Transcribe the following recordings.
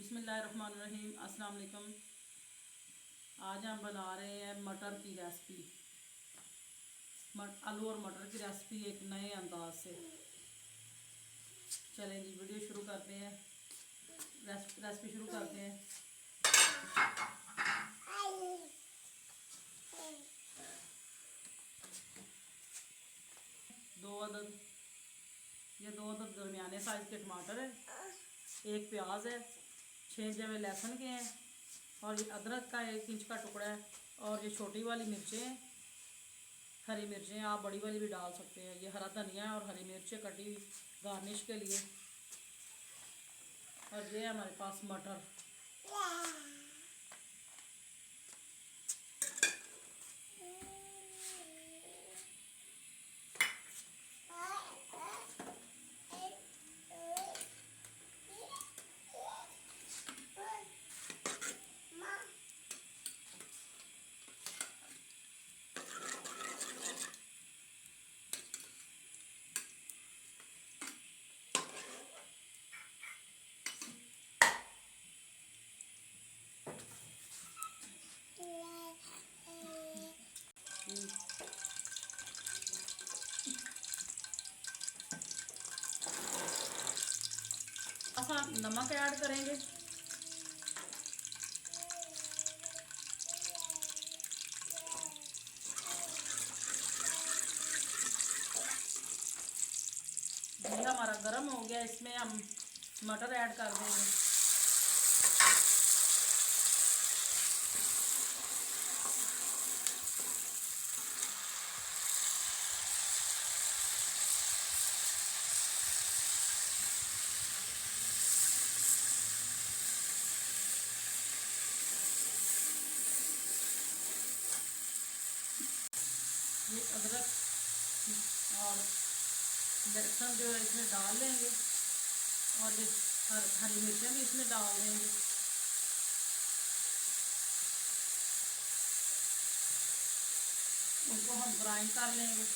बिस्मिल्लाहिर्रहमानिर्रहीम। अस्सलाम वालेकुम। आज हम बना रहे हैं मटर की रेसिपी। आलू और मटर की रेसिपी एक नए अंदाज से। चलें जी, वीडियो शुरू करते हैं। रेसिपी शुरू करते हैं। दो अदद दरमियाने साइज़ के टमाटर है, एक प्याज है, 6 जवे लहसुन के हैं और ये अदरक का 1 इंच का टुकड़ा है और ये छोटी वाली मिर्चें हैं। हरी मिर्चें आप बड़ी वाली भी डाल सकते हैं। ये हरा धनिया है और हरी मिर्चें कटी हुई गार्निश के लिए। और ये है हमारे पास मटर। नमक ऐड करेंगे। घी हमारा गर्म हो गया, इसमें हम मटर ऐड कर देंगे। ये अदरक और लहसुन जो है इसमें डाल लेंगे और ये हरी मिर्चें भी इसमें डाल देंगे। उनको हम ग्राइंड कर लेंगे।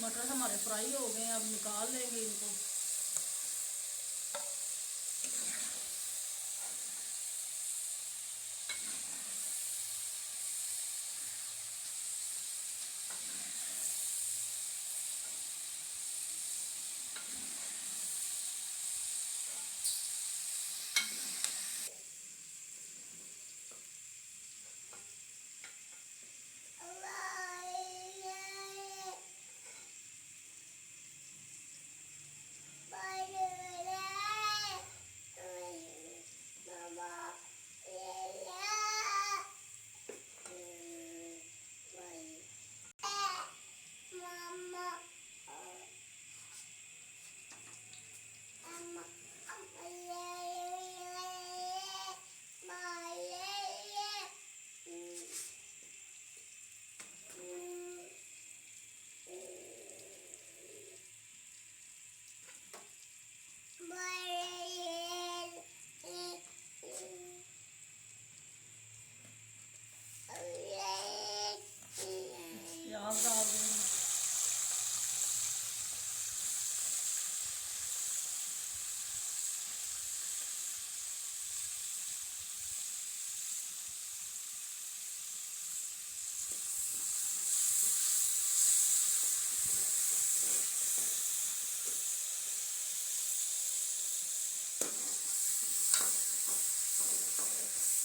मटर हमारे फ्राई हो गए हैं, अब निकाल लेंगे इनको।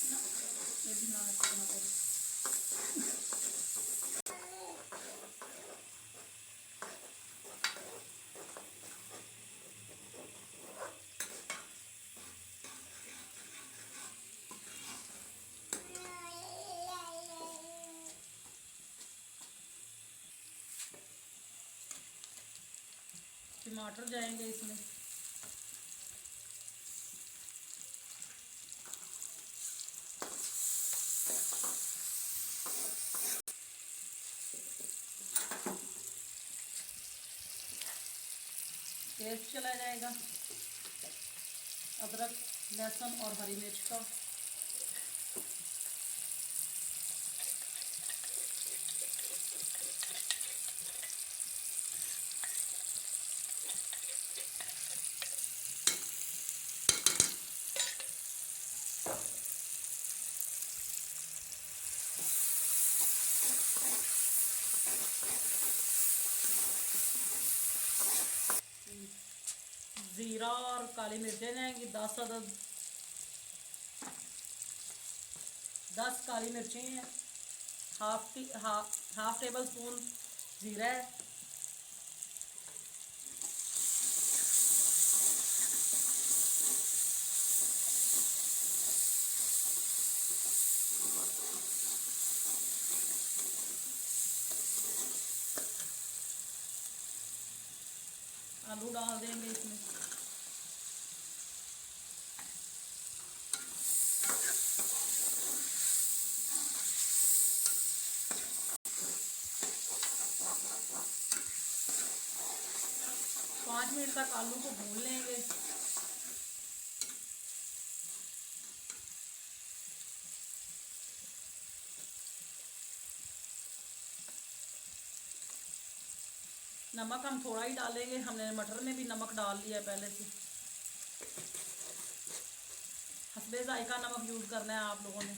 ये भी ना करना पड़े। टमाटर जाएंगे इसमें। पेस्ट चला जाएगा अदरक, लहसुन और हरी मिर्च का। ज़ीरा और काली मिर्चें जाएंगी 10 अदद। 10 काली मिर्चें हैं, हाफ टेबल स्पून ज़ीरा है, आलू डाल देंगे इसमें। पाँच मिनट तक आलू को भून लेंगे। नमक हम थोड़ा ही डालेंगे, हमने मटर में भी नमक डाल लिया है पहले से। हस्बे जायका नमक यूज़ करना है आप लोगों ने।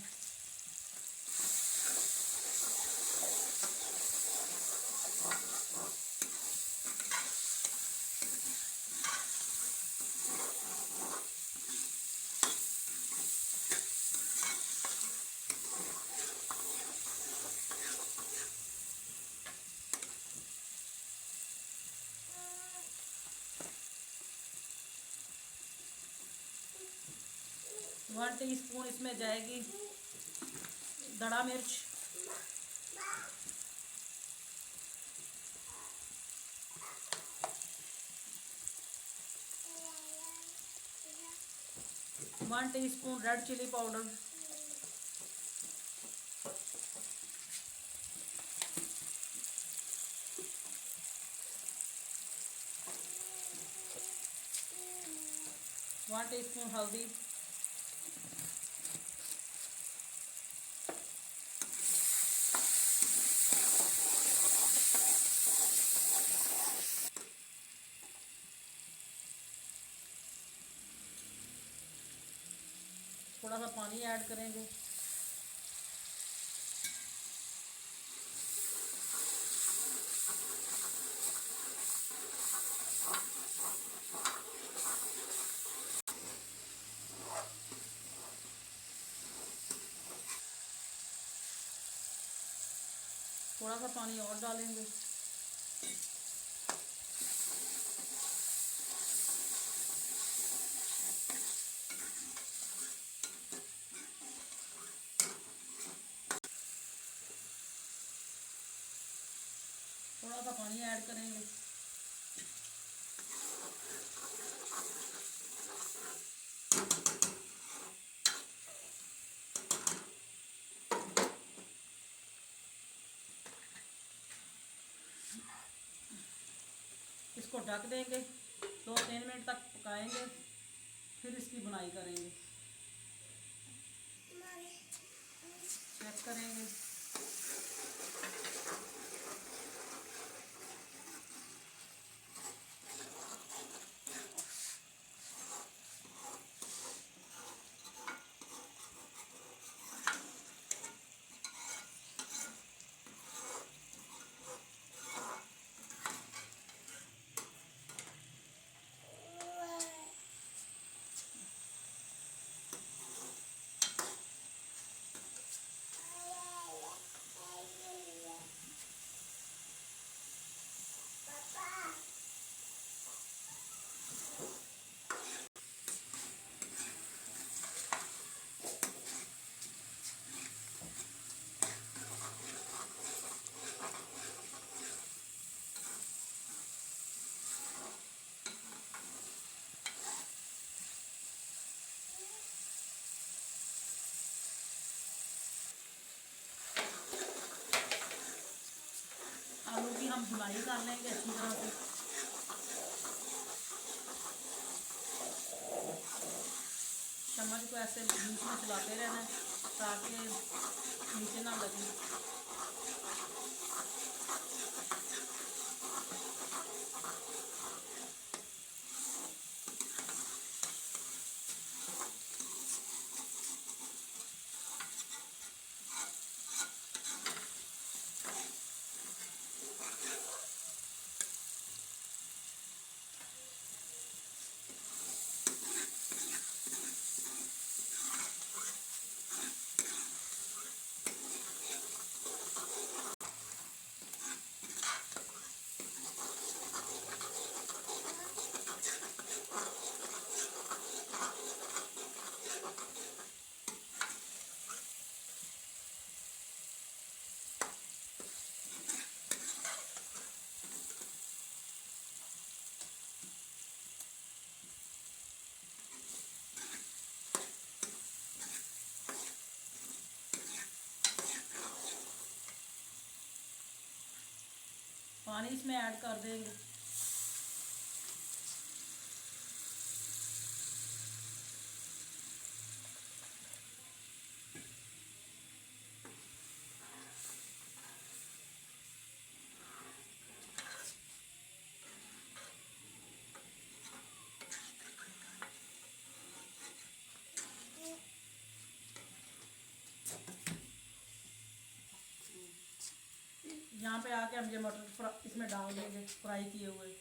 वन टीस्पून इसमें जाएगी दड़ा मिर्च, 1 teaspoon red chilli powder, 1 teaspoon हल्दी, थोड़ा सा पानी ऐड करेंगे। थोड़ा सा पानी और डालेंगे। थोड़ा सा पानी ऐड करेंगे। इसको ढक देंगे, 2-3 मिनट तक पकाएंगे, फिर इसकी बुनाई करेंगे। चेक करेंगे। हम भुनाई कर लेंगे अच्छी तरह से। चम्मच को ऐसे बीच में चलाते रहना है ताकि नीचे ना लगे। पानी इसमें ऐड कर देंगे। यहाँ पे आके हम ये मटर इसमें डाल देंगे फ्राई किए हुए।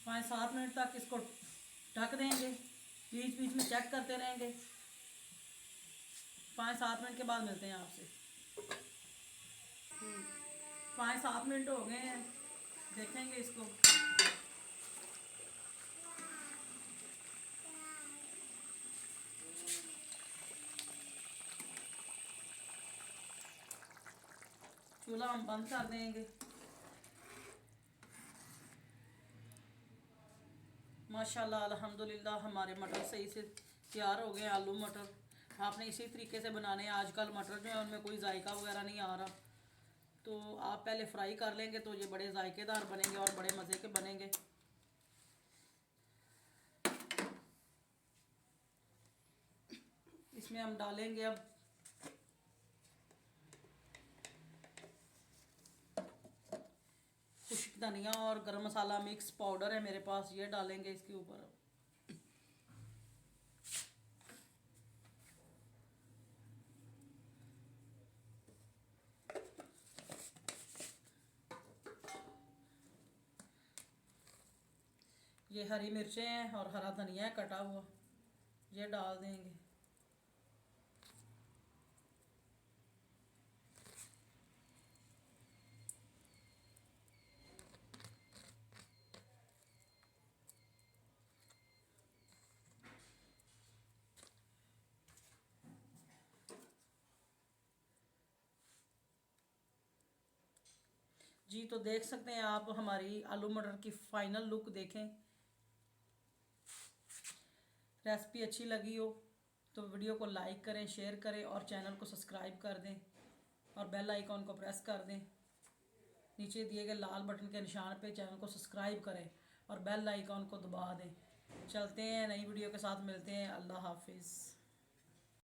पाँच 7 मिनट तक इसको ढक देंगे, बीच बीच में चेक करते रहेंगे। 5-7 मिनट के बाद मिलते हैं आपसे। 5-7 मिनट हो गए हैं, देखेंगे इसको। चूल्हा हम बंद कर देंगे। माशाल्लाह अल्हम्दुलिल्लाह हमारे मटर सही से तैयार हो गए। आलू मटर आपने इसी तरीके से बनाने हैं। आजकल मटर जो है उनमें कोई जायका वगैरह नहीं आ रहा, तो आप पहले फ्राई कर लेंगे तो ये बड़े जायकेदार बनेंगे और बड़े मज़े के बनेंगे। इसमें हम डालेंगे अब खुश्क धनिया और गरम मसाला मिक्स पाउडर है मेरे पास, ये डालेंगे इसके ऊपर। ये हरी मिर्चें हैं और हरा धनिया है कटा हुआ, ये डाल देंगे। जी तो देख सकते हैं आप, हमारी आलू मटर की फाइनल लुक देखें। रेसिपी अच्छी लगी हो तो वीडियो को लाइक करें, शेयर करें और चैनल को सब्सक्राइब कर दें और बेल आइकॉन को प्रेस कर दें। नीचे दिए गए लाल बटन के निशान पे चैनल को सब्सक्राइब करें और बेल आइकॉन को दबा दें। चलते हैं, नई वीडियो के साथ मिलते हैं। अल्लाह हाफिज़।